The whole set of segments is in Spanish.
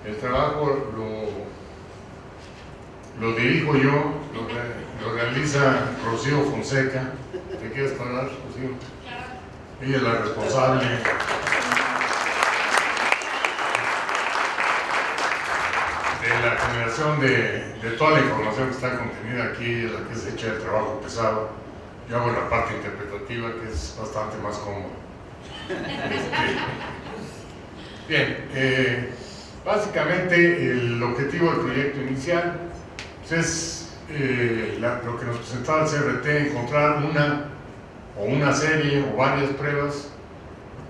El trabajo lo dirijo yo, lo realiza Rocío Fonseca. ¿Te quieres parar, Rocío? Ella es la responsable de la generación de toda la información que está contenida aquí, la que es hecha el trabajo pesado. Yo hago la parte interpretativa, que es bastante más cómoda. Bien, básicamente el objetivo del proyecto inicial pues es lo que nos presentaba el CRT, encontrar una serie o varias pruebas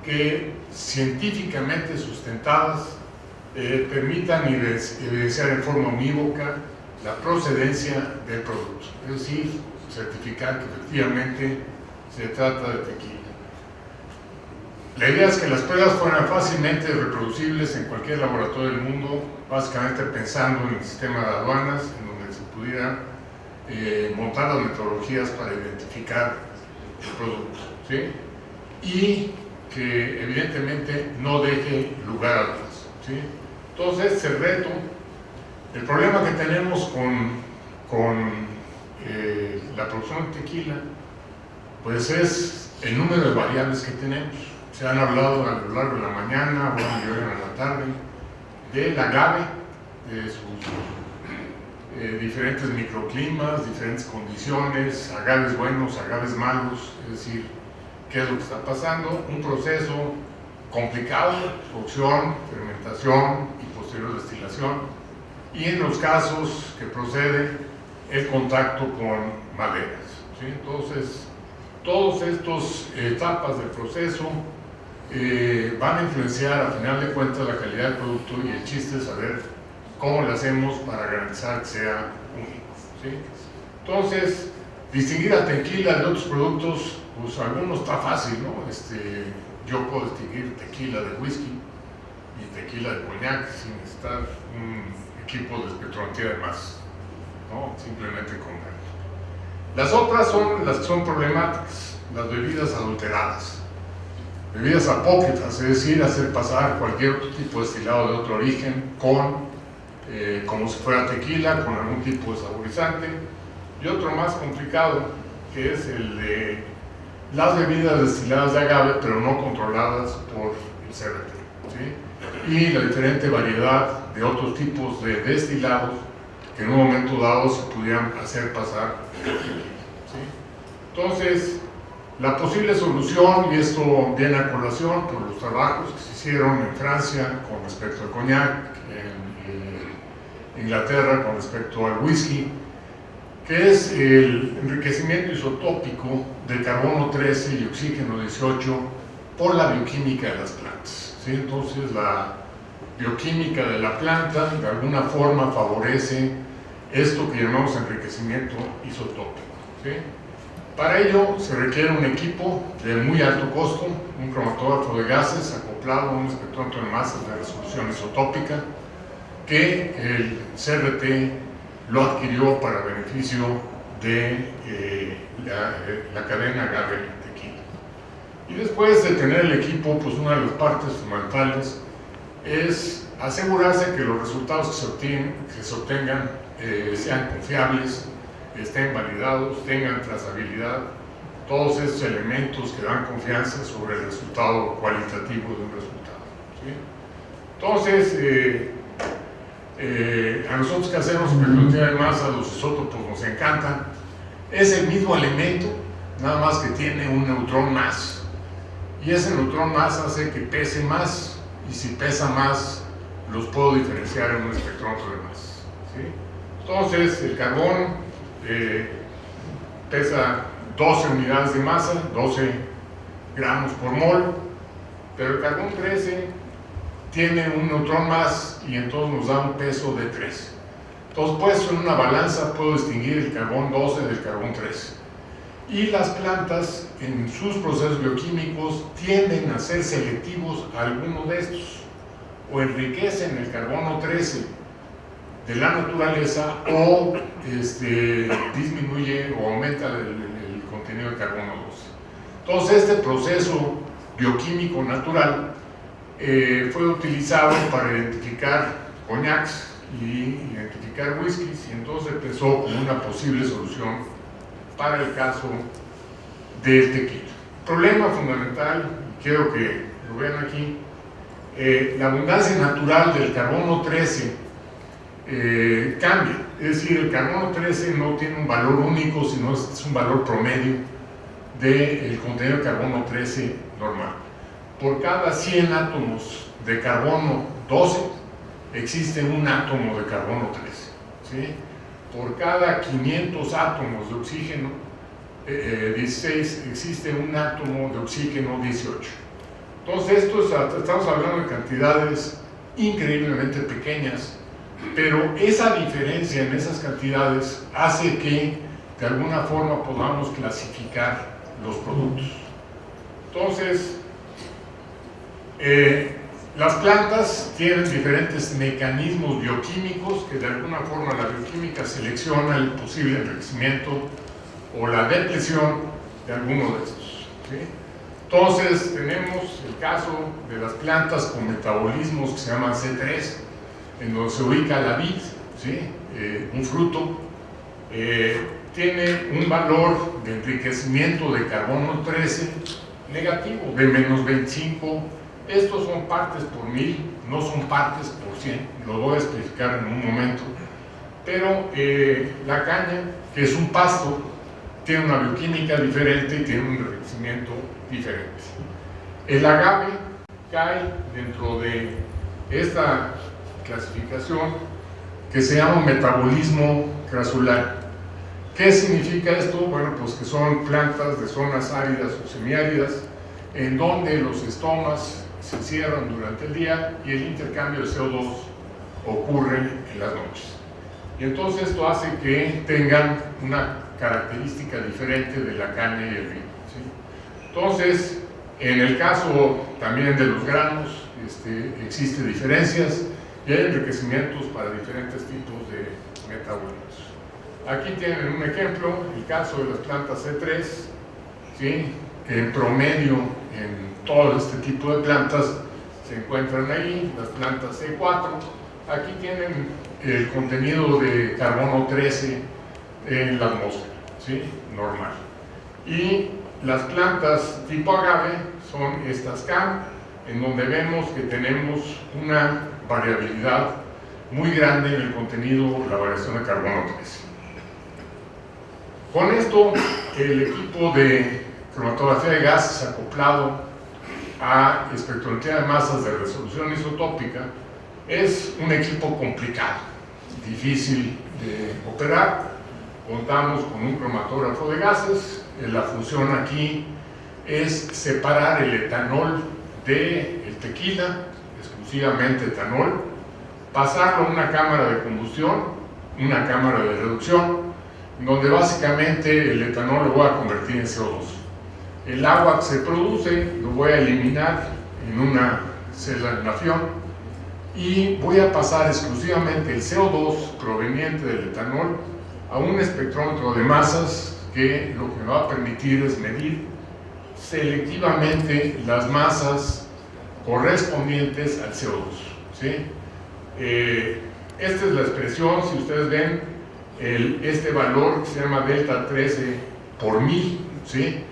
que científicamente sustentadas permitan evidenciar en forma unívoca la procedencia del producto, es decir, certificar que efectivamente se trata de tequila. La idea es que las pruebas fueran fácilmente reproducibles en cualquier laboratorio del mundo, básicamente pensando en el sistema de aduanas, en donde se pudiera montar las metodologías para identificar el producto, ¿sí? Y que evidentemente no deje lugar a dudas, ¿sí? Entonces, ese reto, el problema que tenemos con la producción de tequila, pues es el número de variables que tenemos. Se han hablado a lo largo de la mañana, bueno, y hoy en la tarde, del agave, de sus diferentes microclimas, diferentes condiciones, agaves buenos, agaves malos, es decir, qué es lo que está pasando, un proceso complicado, cocción, fermentación y posterior destilación, y en los casos que procede el contacto con maderas, ¿sí? Entonces, todas estas etapas del proceso van a influenciar a final de cuentas la calidad del producto, y el chiste es saber cómo lo hacemos para garantizar que sea único, ¿sí? Entonces, distinguir a tequila de otros productos, pues algunos está fácil, ¿no? Yo puedo distinguir tequila de whisky y tequila de coñac sin necesitar un equipo de espectrometría de más, ¿no? Simplemente con verlo. Las otras son las que son problemáticas, las bebidas adulteradas. Bebidas apócrifas, es decir, hacer pasar cualquier otro tipo de destilado de otro origen como si fuera tequila, con algún tipo de saborizante, y otro más complicado, que es el de las bebidas destiladas de agave, pero no controladas por el CRT, ¿sí? Y la diferente variedad de otros tipos de destilados que en un momento dado se pudieran hacer pasar por tequila, ¿sí? Entonces, la posible solución, y esto viene a colación por los trabajos que se hicieron en Francia con respecto al coñac, en Inglaterra con respecto al whisky, que es el enriquecimiento isotópico de carbono 13 y oxígeno 18 por la bioquímica de las plantas, ¿sí? Entonces, la bioquímica de la planta de alguna forma favorece esto que llamamos enriquecimiento isotópico, ¿sí? Para ello se requiere un equipo de muy alto costo, un cromatógrafo de gases acoplado a un espectrómetro de masas de resolución isotópica, que el CRT lo adquirió para beneficio de la cadena agave tequila. Y después de tener el equipo, pues una de las partes fundamentales es asegurarse que los resultados que se obtengan sean confiables, estén validados, tengan trazabilidad, todos esos elementos que dan confianza sobre el resultado cualitativo de un resultado, ¿sí? Entonces, a nosotros que hacemos espectrometría de masa, los isótopos nos encantan. Es el mismo elemento, nada más que tiene un neutrón más, y ese neutrón más hace que pese más, y si pesa más, los puedo diferenciar en un espectrómetro de masa, ¿sí? Entonces, el carbón pesa 12 unidades de masa, 12 gramos por mol, pero el carbón 13 tiene un neutrón más, y entonces nos da un peso de 3. Entonces, puesto en una balanza, puedo distinguir el carbón 12 del carbón 13. Y las plantas, en sus procesos bioquímicos, tienden a ser selectivos a alguno de estos, o enriquecen el carbono 13 de la naturaleza, o disminuye o aumenta el contenido de carbono 12. Entonces, este proceso bioquímico natural fue utilizado para identificar coñacs y identificar whiskies, y entonces empezó como una posible solución para el caso del tequila. Problema fundamental, y quiero que lo vean aquí, la abundancia natural del carbono 13 cambia, es decir, el carbono 13 no tiene un valor único, sino es un valor promedio del contenido de carbono 13 normal. Por cada 100 átomos de carbono 12 existe un átomo de carbono 13, ¿sí? Por cada 500 átomos de oxígeno 16 existe un átomo de oxígeno 18. Entonces estamos hablando de cantidades increíblemente pequeñas, pero esa diferencia en esas cantidades hace que de alguna forma podamos clasificar los productos. Entonces, las plantas tienen diferentes mecanismos bioquímicos que de alguna forma la bioquímica selecciona el posible enriquecimiento o la depresión de alguno de estos, ¿sí? Entonces tenemos el caso de las plantas con metabolismos que se llaman C3, en donde se ubica la vid, ¿sí? Un fruto, tiene un valor de enriquecimiento de carbono 13 negativo, de menos 25. Estos son partes por 1000, no son partes por 100, lo voy a explicar en un momento. Pero la caña, que es un pasto, tiene una bioquímica diferente y tiene un enriquecimiento diferente. El agave cae dentro de esta clasificación que se llama metabolismo crasular. ¿Qué significa esto? Bueno, pues que son plantas de zonas áridas o semiáridas en donde los estomas se cierran durante el día y el intercambio de CO2 ocurre en las noches. Y entonces esto hace que tengan una característica diferente de la caña y el vino, ¿sí? Entonces, en el caso también de los granos, existen diferencias y hay enriquecimientos para diferentes tipos de metabolitos. Aquí tienen un ejemplo, el caso de las plantas C3, ¿sí? En promedio en todo este tipo de plantas se encuentran ahí, las plantas C4, aquí tienen el contenido de carbono 13 en la atmósfera, ¿sí? Normal. Y las plantas tipo agave son estas CAM, en donde vemos que tenemos una variabilidad muy grande en el contenido, la variación de carbono 13. Con esto, el equipo de cromatografía de gases acoplado a espectrometría de masas de resolución isotópica es un equipo complicado, difícil de operar. Contamos con un cromatógrafo de gases. La función aquí es separar el etanol del tequila, exclusivamente etanol, pasarlo a una cámara de combustión, una cámara de reducción, donde básicamente el etanol lo voy a convertir en CO2. El agua que se produce lo voy a eliminar en una celda de nafión y voy a pasar exclusivamente el CO2 proveniente del etanol a un espectrómetro de masas que lo que me va a permitir es medir selectivamente las masas correspondientes al CO2, ¿sí? Esta es la expresión, si ustedes ven, este valor que se llama delta 13 por 1000, ¿sí?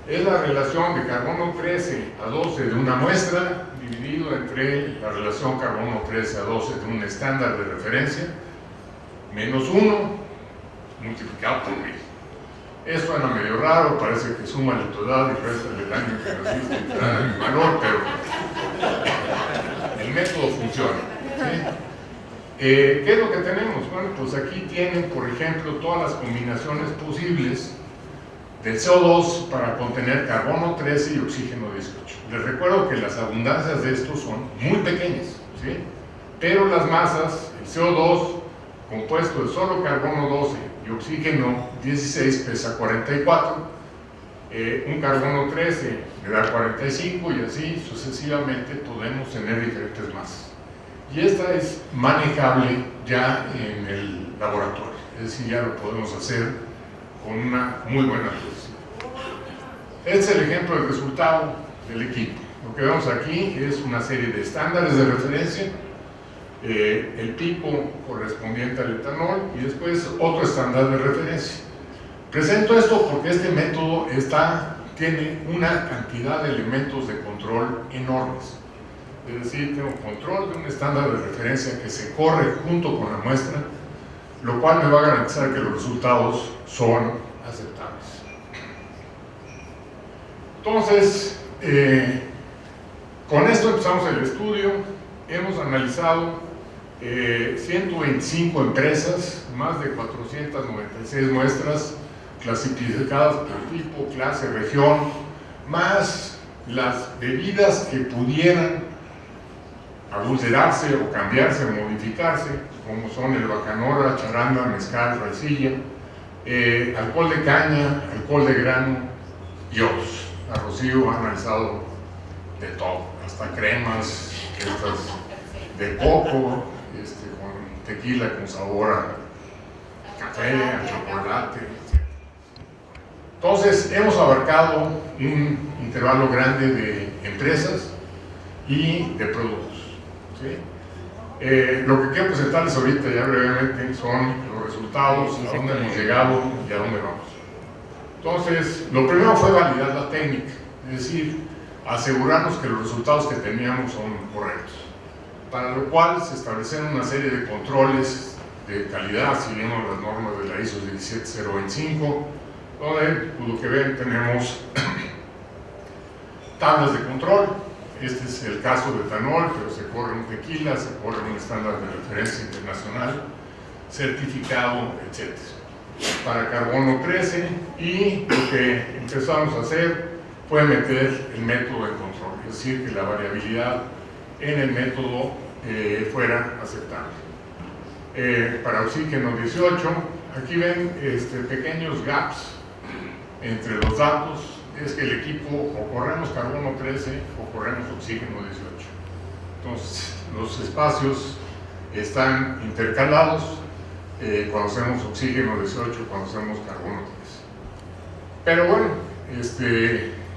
Es la relación de carbono 13 a 12 de una muestra dividido entre la relación carbono 13 a 12 de un estándar de referencia menos 1 multiplicado por 1000. Eso suena medio raro, parece que suma tu edad y resta el año que naciste y te da el valor, pero el método funciona, ¿sí? ¿Qué es lo que tenemos? Bueno, pues aquí tienen, por ejemplo, todas las combinaciones posibles del CO2 para contener carbono 13 y oxígeno 18. Les recuerdo que las abundancias de estos son muy pequeñas, ¿sí? Pero las masas, el CO2 compuesto de solo carbono 12 y oxígeno 16 pesa 44, un carbono 13 le da 45 y así sucesivamente podemos tener diferentes masas. Y esta es manejable ya en el laboratorio, es decir, ya lo podemos hacer con una muy buena precisión. Este es el ejemplo del resultado del equipo. Lo que vemos aquí es una serie de estándares de referencia el tipo correspondiente al etanol y después otro estándar de referencia. Presento esto porque este método tiene una cantidad de elementos de control enormes. Es decir, tengo control de un estándar de referencia que se corre junto con la muestra, lo cual me va a garantizar que los resultados son aceptables. Entonces, con esto empezamos el estudio. Hemos analizado 125 empresas, más de 496 muestras clasificadas por tipo, clase, región, más las bebidas que pudieran adulterarse o cambiarse o modificarse, como son el bacanora, charanda, mezcal, raicilla, alcohol de caña, alcohol de grano y otros. A Rocío ha analizado de todo, hasta cremas de coco, con tequila con sabor a café, a chocolate, etc. Entonces, hemos abarcado un intervalo grande de empresas y de productos. ¿Sí? Lo que quiero presentarles ahorita ya brevemente son los resultados, a dónde hemos llegado y a dónde vamos. Entonces, lo primero fue validar la técnica, es decir, asegurarnos que los resultados que teníamos son correctos, para lo cual se establecieron una serie de controles de calidad, siguiendo las normas de la ISO 17025, donde, lo que ven, tenemos tablas de control. Este es el caso de etanol, pero se corre un tequila, se corre un estándar de referencia internacional, certificado, etc. Para carbono 13, y lo que empezamos a hacer fue meter el método de control, es decir, que la variabilidad en el método fuera aceptable. Para oxígeno 18, aquí ven pequeños gaps entre los datos. Es que el equipo o corremos carbono 13 o corremos oxígeno 18. Entonces, los espacios están intercalados cuando hacemos oxígeno 18, cuando hacemos carbono 13. Pero bueno,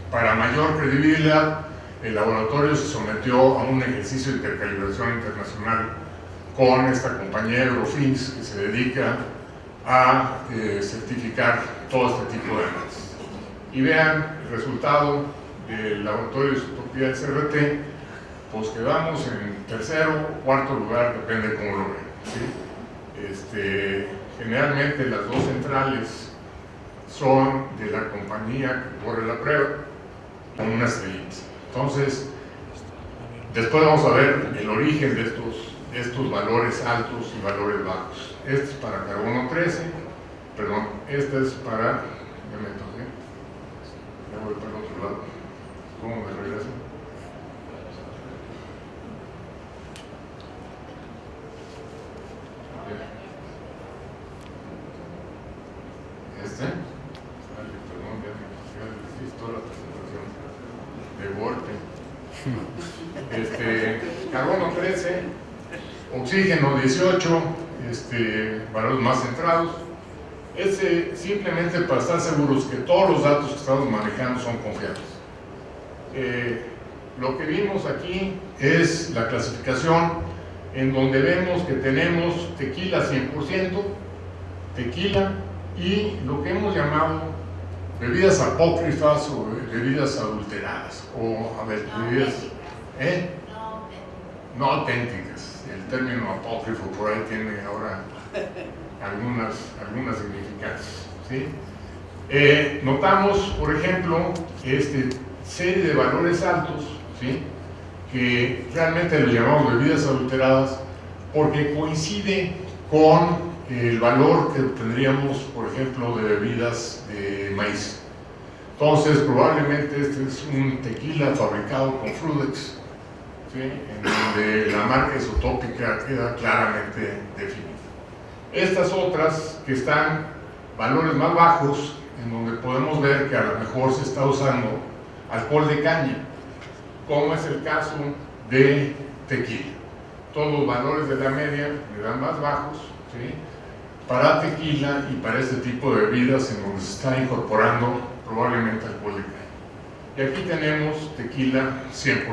para mayor credibilidad, el laboratorio se sometió a un ejercicio de intercalibración internacional con esta compañía Eurofins, que se dedica a certificar todo este tipo de análisis. Y vean el resultado del laboratorio de isotopía del CRT, pues quedamos en tercero o cuarto lugar, depende de cómo lo ven, ¿sí? Generalmente las dos centrales son de la compañía que corre la prueba, con una estrellita. Entonces, después vamos a ver el origen de estos valores altos y valores bajos. Este es para carbono 13, perdón, este es para... Ya voy para el otro lado. ¿Cómo me regreso? Perdón, ya me toda la presentación de golpe. Carbono 13, oxígeno 18, valores más centrados. Simplemente para estar seguros que todos los datos que estamos manejando son confiables. Lo que vimos aquí es la clasificación, en donde vemos que tenemos tequila 100%, tequila, y lo que hemos llamado bebidas apócrifas o bebidas adulteradas, o bebidas no auténticas. El término apócrifo por ahí tiene ahora algunas significancias, ¿sí? Notamos, por ejemplo, serie de valores altos, ¿sí? Que realmente lo llamamos bebidas adulteradas porque coincide con el valor que obtendríamos, por ejemplo, de bebidas de maíz. Entonces, probablemente este es un tequila fabricado con Frudex, ¿sí? En donde la marca isotópica queda claramente definida. Estas otras que están valores más bajos, en donde podemos ver que a lo mejor se está usando alcohol de caña, como es el caso de tequila. Todos los valores de la media le dan más bajos, ¿sí? Para tequila y para este tipo de bebidas en donde se está incorporando probablemente alcohol de caña. Y aquí tenemos tequila 100%.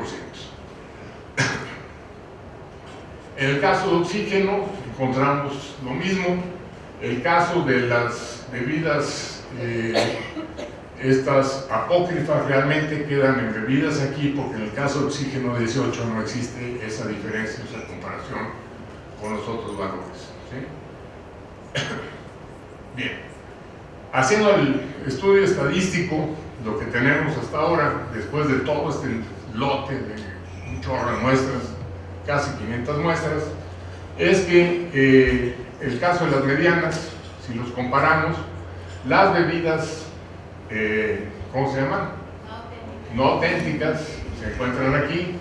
En el caso de oxígeno encontramos lo mismo. El caso de las bebidas, estas apócrifas, realmente quedan en bebidas aquí, porque en el caso de oxígeno 18 no existe esa diferencia, esa comparación con los otros valores, ¿sí? Bien, haciendo el estudio estadístico, lo que tenemos hasta ahora, después de todo este lote de un chorro de muestras, casi 500 muestras, es que el caso de las medianas, si los comparamos, las bebidas, ¿cómo se llaman? No auténticas, se encuentran aquí.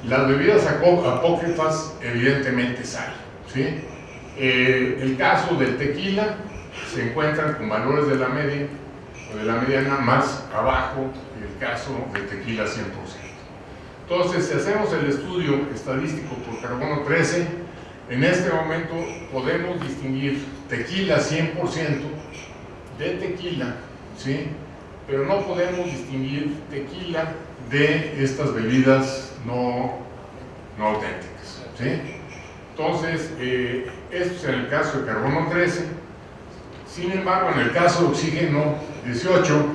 Las bebidas apócrifas, evidentemente, salen, ¿sí? El caso del tequila, se encuentran con valores de la media, o de la mediana más abajo, el caso del tequila 100%. Entonces, si hacemos el estudio estadístico por carbono 13, en este momento podemos distinguir tequila 100% de tequila, ¿sí? Pero no podemos distinguir tequila de estas bebidas no auténticas, ¿sí? Entonces, esto es en el caso de carbono 13. Sin embargo, en el caso de oxígeno 18,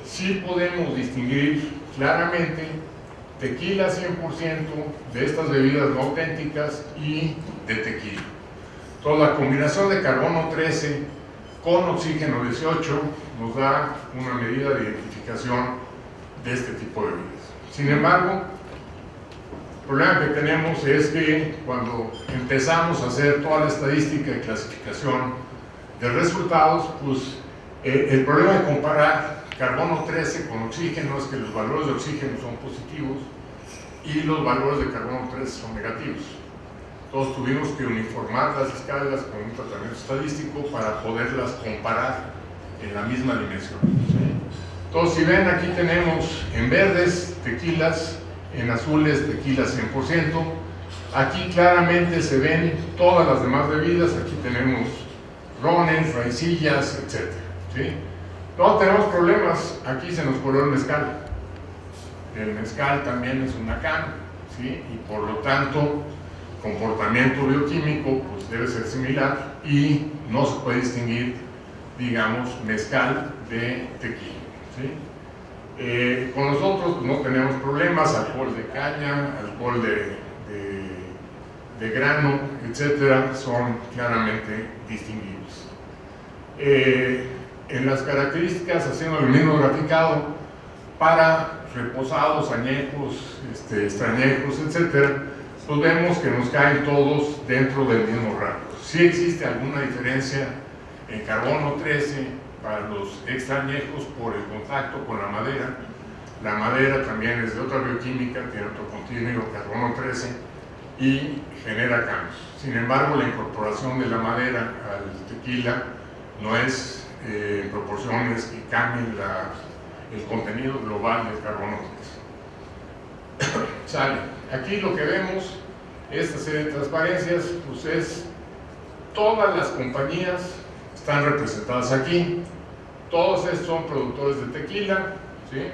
sí podemos distinguir claramente tequila 100% de estas bebidas no auténticas y de tequila. Entonces, la combinación de carbono 13 con oxígeno 18 nos da una medida de identificación de este tipo de bebidas. Sin embargo, el problema que tenemos es que cuando empezamos a hacer toda la estadística y clasificación de resultados, pues el problema de comparar carbono 13 con oxígeno es que los valores de oxígeno son positivos y los valores de carbono 13 son negativos. Entonces tuvimos que uniformar las escalas con un tratamiento estadístico para poderlas comparar en la misma dimensión, ¿sí? Entonces, si ven, aquí tenemos en verdes tequilas, en azules tequilas 100%. Aquí claramente se ven todas las demás bebidas. Aquí tenemos rones, raicillas, etc., ¿sí? No tenemos problemas. Aquí se nos coló el mezcal. El mezcal también es una cana, ¿sí? Y por lo tanto, comportamiento bioquímico pues debe ser similar y no se puede distinguir, digamos, mezcal de tequila, ¿sí? Con nosotros pues, no tenemos problemas, alcohol de caña, alcohol de grano, etcétera, son claramente distinguibles. En las características, haciendo el mismo graficado para reposados, añejos, extrañejos, etcétera, pues vemos que nos caen todos dentro del mismo rango. Sí existe alguna diferencia en carbono 13 para los extrañejos por el contacto con la madera. La madera también es de otra bioquímica, tiene otro contenido, carbono 13, y genera cambios. Sin embargo, la incorporación de la madera al tequila no es en proporciones que cambien el contenido global del carbono 13. Sale. Aquí lo que vemos, esta serie de transparencias, pues es todas las compañías están representadas aquí. Todos estos son productores de tequila, ¿sí?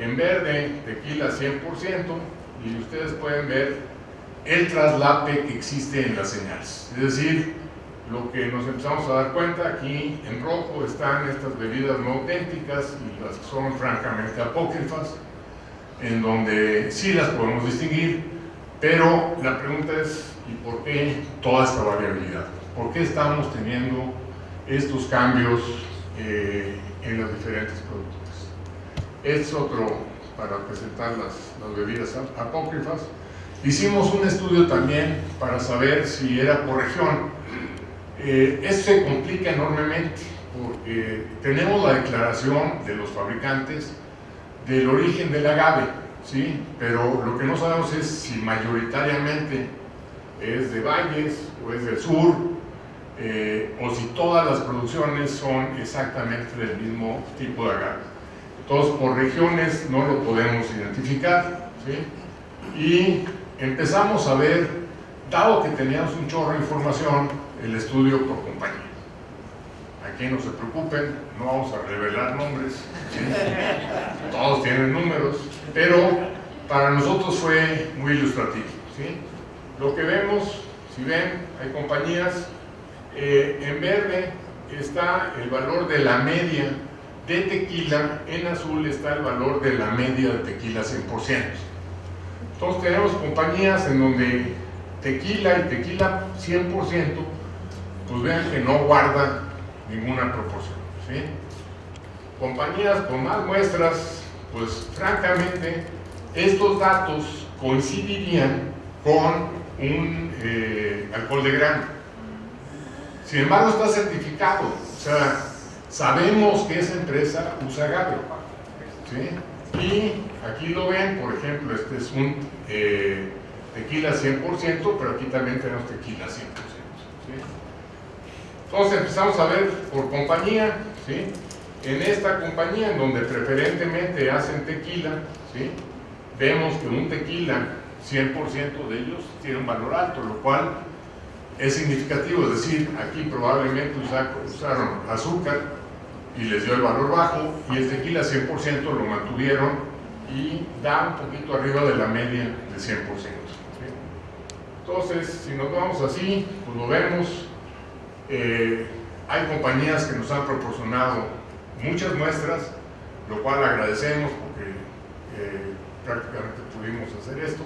En verde, tequila 100%, y ustedes pueden ver el traslape que existe en las señales. Es decir, lo que nos empezamos a dar cuenta, aquí en rojo están estas bebidas no auténticas y las que son francamente apócrifas, en donde sí las podemos distinguir, pero la pregunta es, ¿y por qué toda esta variabilidad? ¿Por qué estamos teniendo estos cambios en los diferentes productos? Es otro para presentar las bebidas apócrifas. Hicimos un estudio también para saber si era por región. Esto se complica enormemente porque tenemos la declaración de los fabricantes del origen del agave, ¿sí? Pero lo que no sabemos es si mayoritariamente es de valles o es del sur, o si todas las producciones son exactamente del mismo tipo de agave. Entonces, por regiones no lo podemos identificar, ¿sí? Y empezamos a ver, dado que teníamos un chorro de información, el estudio por compañía. Aquí no se preocupen, no vamos a revelar nombres, ¿sí? Todos tienen números, pero para nosotros fue muy ilustrativo, ¿sí? Lo que vemos, si ven, hay compañías, en verde está el valor de la media de tequila, en azul está el valor de la media de tequila 100%. Entonces tenemos compañías en donde tequila y tequila 100%, pues vean que no guarda ninguna proporción, ¿sí? Compañías con más muestras, pues francamente estos datos coincidirían con un alcohol de grano. Sin embargo está certificado, o sea, sabemos que esa empresa usa agave, ¿sí? Y aquí lo ven, por ejemplo, este es un tequila 100%, pero aquí también tenemos tequila 100%, ¿sí? Entonces empezamos a ver por compañía, ¿sí? En esta compañía, en donde preferentemente hacen tequila, ¿sí? Vemos que un tequila, 100% de ellos tiene un valor alto, lo cual es significativo, es decir, aquí probablemente usaron azúcar y les dio el valor bajo, y el tequila 100% lo mantuvieron y da un poquito arriba de la media de 100%. ¿Sí? Entonces, si nos vamos así, pues lo vemos, hay compañías que nos han proporcionado muchas muestras, lo cual agradecemos porque prácticamente pudimos hacer esto.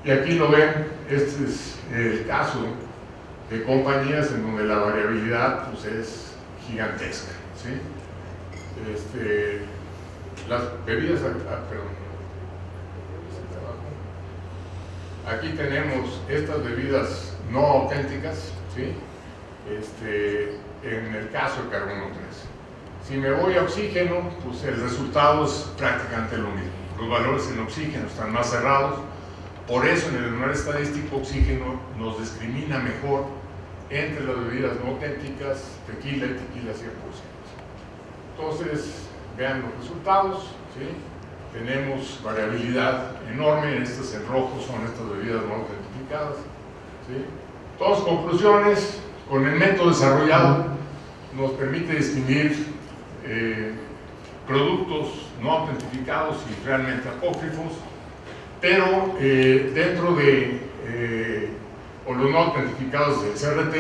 Y aquí lo ven, este es el caso de compañías en donde la variabilidad pues, es gigantesca, ¿sí? Las bebidas, perdón, aquí tenemos estas bebidas no auténticas, ¿sí? En el caso de carbono 3. Si me voy a oxígeno, pues el resultado es prácticamente lo mismo. Los valores en oxígeno están más cerrados, por eso en el manual estadístico oxígeno nos discrimina mejor entre las bebidas no auténticas, tequila y tequila 100%. Entonces, vean los resultados, ¿sí? Tenemos variabilidad enorme, estas en rojo son estas bebidas no autentificadas, ¿sí? Entonces, conclusiones, con el método desarrollado nos permite distinguir productos no autentificados y realmente apócrifos, pero dentro de o los no autentificados del CRT.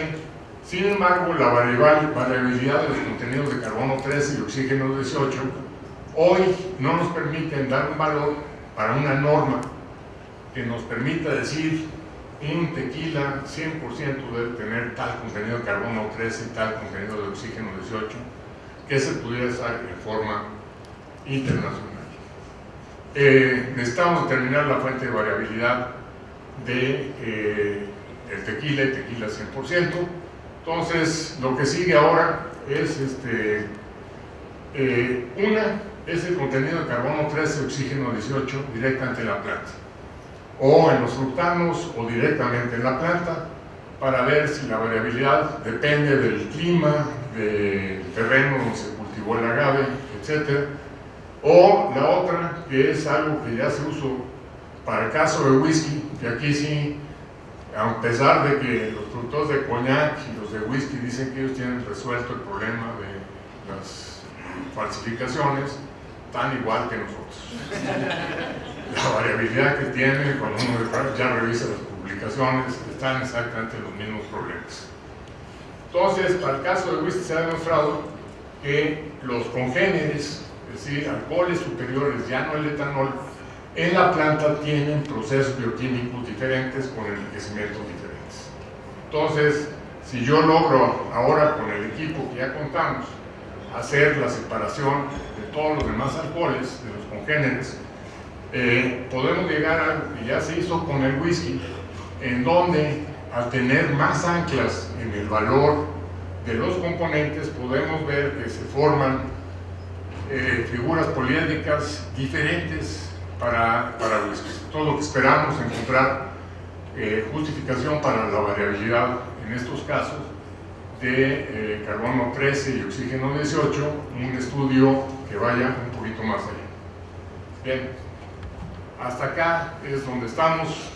Sin embargo, la variabilidad de los contenidos de carbono 13 y oxígeno 18 hoy no nos permiten dar un valor para una norma que nos permita decir un tequila 100% debe tener tal contenido de carbono 13 y tal contenido de oxígeno 18, que se pudiera usar en forma internacional. Necesitamos determinar la fuente de variabilidad de el tequila y tequila 100%. Entonces, lo que sigue ahora es una es el contenido de carbono 13, oxígeno 18 directamente en la planta, o en los fructanos o directamente en la planta, para ver si la variabilidad depende del clima, del terreno donde se cultivó el agave, etc. O la otra, que es algo que ya se usó para el caso de whisky, que aquí sí, a pesar de que los productores de coñac y los de whisky dicen que ellos tienen resuelto el problema de las falsificaciones, tan igual que nosotros. La variabilidad que tienen, cuando uno ya revisa las publicaciones, están exactamente los mismos problemas. Entonces, para el caso de whisky se ha demostrado que los congéneres, es decir, alcoholes superiores, ya no el etanol, en la planta tienen procesos bioquímicos diferentes con enriquecimientos diferentes. Entonces, si yo logro ahora con el equipo que ya contamos hacer la separación de todos los demás alcoholes, de los congéneres, podemos llegar a algo que ya se hizo con el whisky, en donde al tener más anclas en el valor de los componentes podemos ver que se forman figuras poliédricas diferentes para whisky. Todo lo que esperamos encontrar justificación para la variabilidad en estos casos de carbono 13 y oxígeno 18, un estudio que vaya un poquito más allá. Bien, hasta acá es donde estamos.